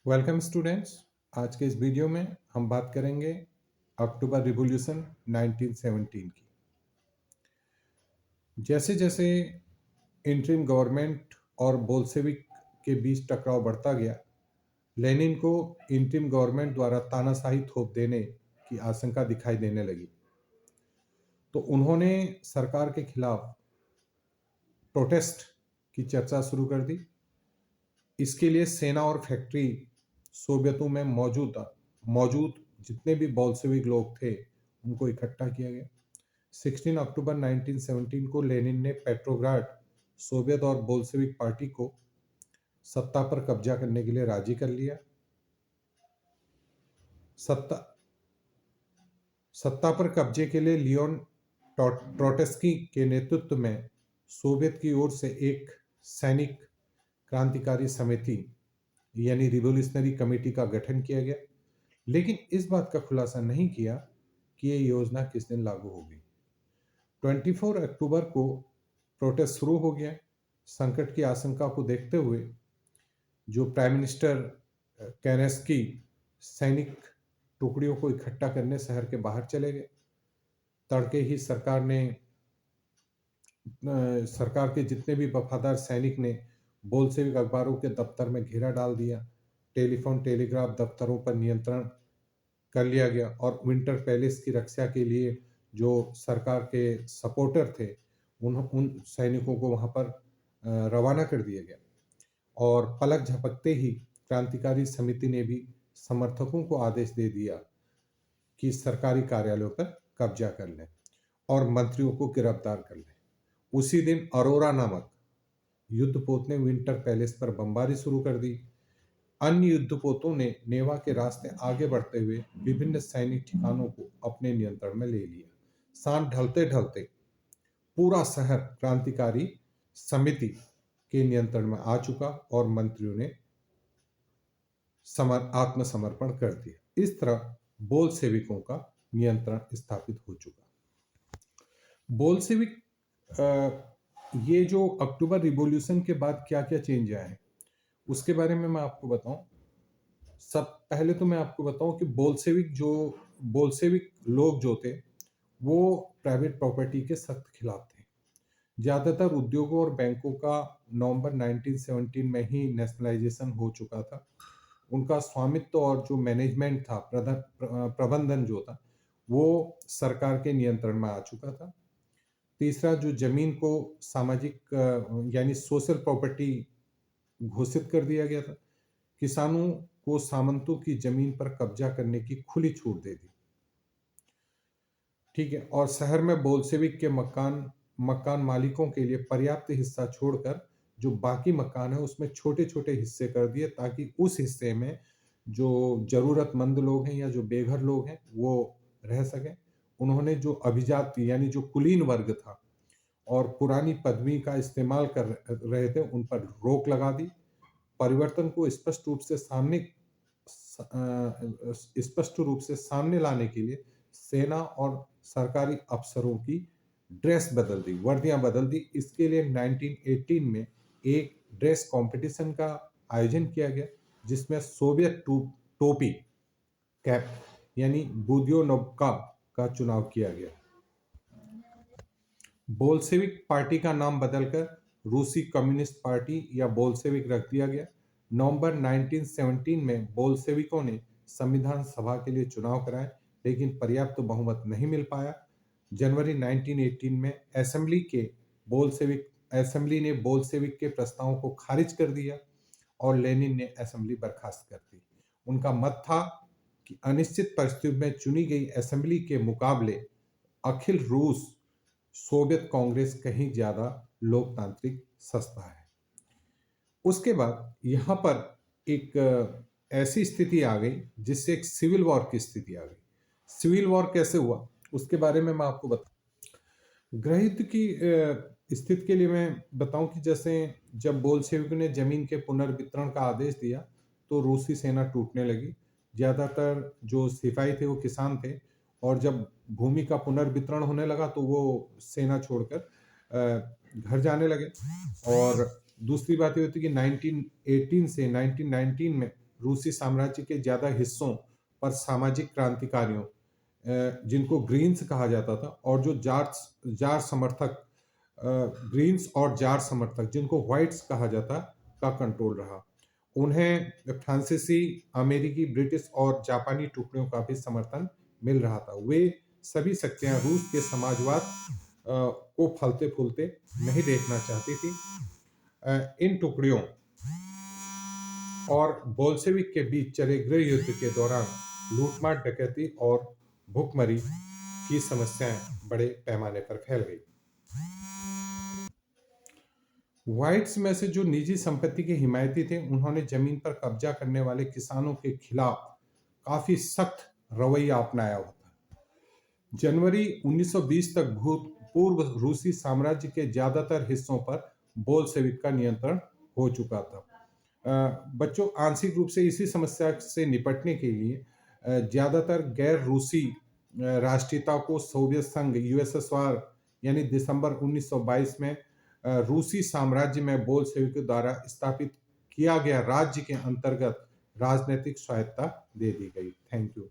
Welcome students. आज के इस वीडियो में हम बात करेंगे अक्टूबर रिवॉल्यूशन 1917 की। जैसे जैसे इंटरिम गवर्नमेंट और बोल्शेविक के बीच टकराव बढ़ता गया, लेनिन को इंटरिम गवर्नमेंट द्वारा तानाशाही थोप देने की आशंका दिखाई देने लगी, तो उन्होंने सरकार के खिलाफ प्रोटेस्ट की चर्चा शुरू कर दी। इसके लिए सेना और फैक्ट्री सोवियतों में मौजूद जितने भी बोल्शेविक लोग थे उनको इकट्ठा किया गया। 16 अक्टूबर 1917 को लेनिन ने पेट्रोग्राड सोवियत और बोल्शेविक पार्टी को सत्ता पर कब्जा करने के लिए राजी कर लिया। सत्ता सत्ता पर कब्जे के लिए लियोन ट्रोट्स्की के नेतृत्व में सोवियत की ओर से एक सैनिक क्रांतिकारी समिति यानी रिवोल्यूशनरी कमेटी का गठन किया गया, लेकिन इस बात का खुलासा नहीं किया कि यह योजना किस दिन लागू होगी। 24 अक्टूबर को प्रोटेस्ट शुरू हो गया। संकट की आशंका को देखते हुए जो प्राइम मिनिस्टर केरेंस्की सैनिक टुकड़ियों को इकट्ठा करने शहर के बाहर चले गए। तड़के ही सरकार के जितने भी वफादार सैनिक ने बोल्शेविक अखबारों के दफ्तर में घेरा डाल दिया। टेलीफोन टेलीग्राफ दफ्तरों पर नियंत्रण कर लिया गया और विंटर पैलेस की रक्षा के लिए जो सरकार के सपोर्टर थे उन सैनिकों को वहां पर रवाना कर दिया गया। और पलक झपकते ही क्रांतिकारी समिति ने भी समर्थकों को आदेश दे दिया कि सरकारी कार्यालयों पर कब्जा कर लें और मंत्रियों को गिरफ्तार कर लें। उसी दिन अरोरा नामक युद्धपोत ने विंटर पैलेस पर बमबारी शुरू कर दी। अन्य युद्धपोतों ने नेवा के रास्ते आगे बढ़ते हुए विभिन्न सैनिक ठिकानों को अपने नियंत्रण में ले लिया। सांझ ढलते ढलते पूरा शहर क्रांतिकारी समिति के नियंत्रण में आ चुका और मंत्रियों ने आत्मसमर्पण कर दिया। इस तरह बोल्शेविकों का नियंत्रण स्थापित हो चुका। बोल्शेविक ये जो अक्टूबर रिवॉल्यूशन के बाद क्या क्या चेंज आए हैं उसके बारे में मैं आपको बताऊं। सब पहले तो मैं आपको बताऊं कि बोल्शेविक लोग जो थे वो प्राइवेट प्रॉपर्टी के सख्त खिलाफ थे। ज्यादातर उद्योगों और बैंकों का नवंबर 1917 में ही नेशनलाइजेशन हो चुका था। उनका स्वामित्व और जो मैनेजमेंट था, प्रबंधन जो था, वो सरकार के नियंत्रण में आ चुका था। तीसरा, जो जमीन को सामाजिक यानी सोशल प्रॉपर्टी घोषित कर दिया गया था। किसानों को सामंतों की जमीन पर कब्जा करने की खुली छूट दे दी। ठीक है। और शहर में बोल्शेविक के मकान मालिकों के लिए पर्याप्त हिस्सा छोड़कर जो बाकी मकान है उसमें छोटे छोटे हिस्से कर दिए ताकि उस हिस्से में जो जरूरतमंद लोग हैं या जो बेघर लोग हैं वो रह सकें। उन्होंने जो अभिजात यानी जो कुलीन वर्ग था और पुरानी पदवी का इस्तेमाल कर रहे थे उन पर रोक लगा दी। परिवर्तन को स्पष्ट रूप से सामने लाने के लिए सेना और सरकारी अफसरों की ड्रेस बदल दी, वर्दियां बदल दी। इसके लिए 1918 में एक ड्रेस कंपटीशन का आयोजन किया गया जिसमें सोवियत टोपी कैप यानी बुदियोनोव्का का चुनाव किया गया। बोल्शेविक पार्टी का नाम बदलकर रूसी कम्युनिस्ट पार्टी या बोल्शेविक रख दिया गया। नवंबर 1917 में बोल्शेविकों ने संविधान सभा के लिए चुनाव कराए, लेकिन पर्याप्त बहुमत नहीं मिल पाया। जनवरी 1918 में असेंबली ने बोल्शेविक के प्रस्तावों को खारिज कर दिया और लेनिन ने असेंबली बर्खास्त कर दी। उनका मत था कि अनिश्चित परिस्थितियों में चुनी गई असेंबली के मुकाबले अखिल रूस सोवियत कांग्रेस कहीं ज्यादा लोकतांत्रिक सस्ता है। उसके बाद यहां पर एक ऐसी स्थिति आ गई जिससे एक सिविल वॉर की स्थिति आ गई। सिविल वॉर कैसे हुआ उसके बारे में मैं आपको बता। गृह युद्ध की स्थिति के लिए मैं बताऊं कि जैसे जब बोल्शेविक ने जमीन के पुनर्वितरण का आदेश दिया तो रूसी सेना टूटने लगी। ज्यादातर जो सिपाही थे वो किसान थे और जब भूमि का पुनर्वितरण होने लगा तो वो सेना छोड़कर घर जाने लगे। और दूसरी बात ये होती कि 1918 से 1919 में रूसी साम्राज्य के ज़्यादा हिस्सों पर सामाजिक क्रांतिकारियों, जिनको ग्रीन्स कहा जाता था, और जो जार समर्थक, ग्रीन्स और जार समर्थक जिनको व्हाइट्स कहा जाता, का कंट्रोल रहा। उन्हें फ्रांसीसी, अमेरिकी, ब्रिटिश और जापानी टुकड़ियों का भी समर्थन मिल रहा था। वे सभी शक्तियां रूस के समाजवाद को फलते फूलते नहीं देखना चाहती थी। इन टुकड़ियों और बोल्शेविक के बीच चले गृह युद्ध के दौरान लूटमार, डकैती और भुखमरी की समस्याएं बड़े पैमाने पर फैल गई। व्हाइट्स में से जो निजी संपत्ति के हिमायती थे, उन्होंने जमीन पर कब्जा करने वाले किसानों के खिलाफ काफी सख्त रवैया अपनाया हुआ था। जनवरी 1920 तक भूतपूर्व रूसी साम्राज्य के ज्यादातर हिस्सों पर बोल्शेविक का नियंत्रण हो चुका था। बच्चों, आंशिक रूप से इसी समस्या से निपटने के लिए ज्यादातर गैर रूसी राष्ट्रीयता को सोवियत संघ, यूएसएसआर, यानी दिसंबर 1922 में रूसी साम्राज्य में बोल्शेविक द्वारा स्थापित किया गया राज्य के अंतर्गत राजनीतिक स्वायत्तता दे दी गई। Thank you.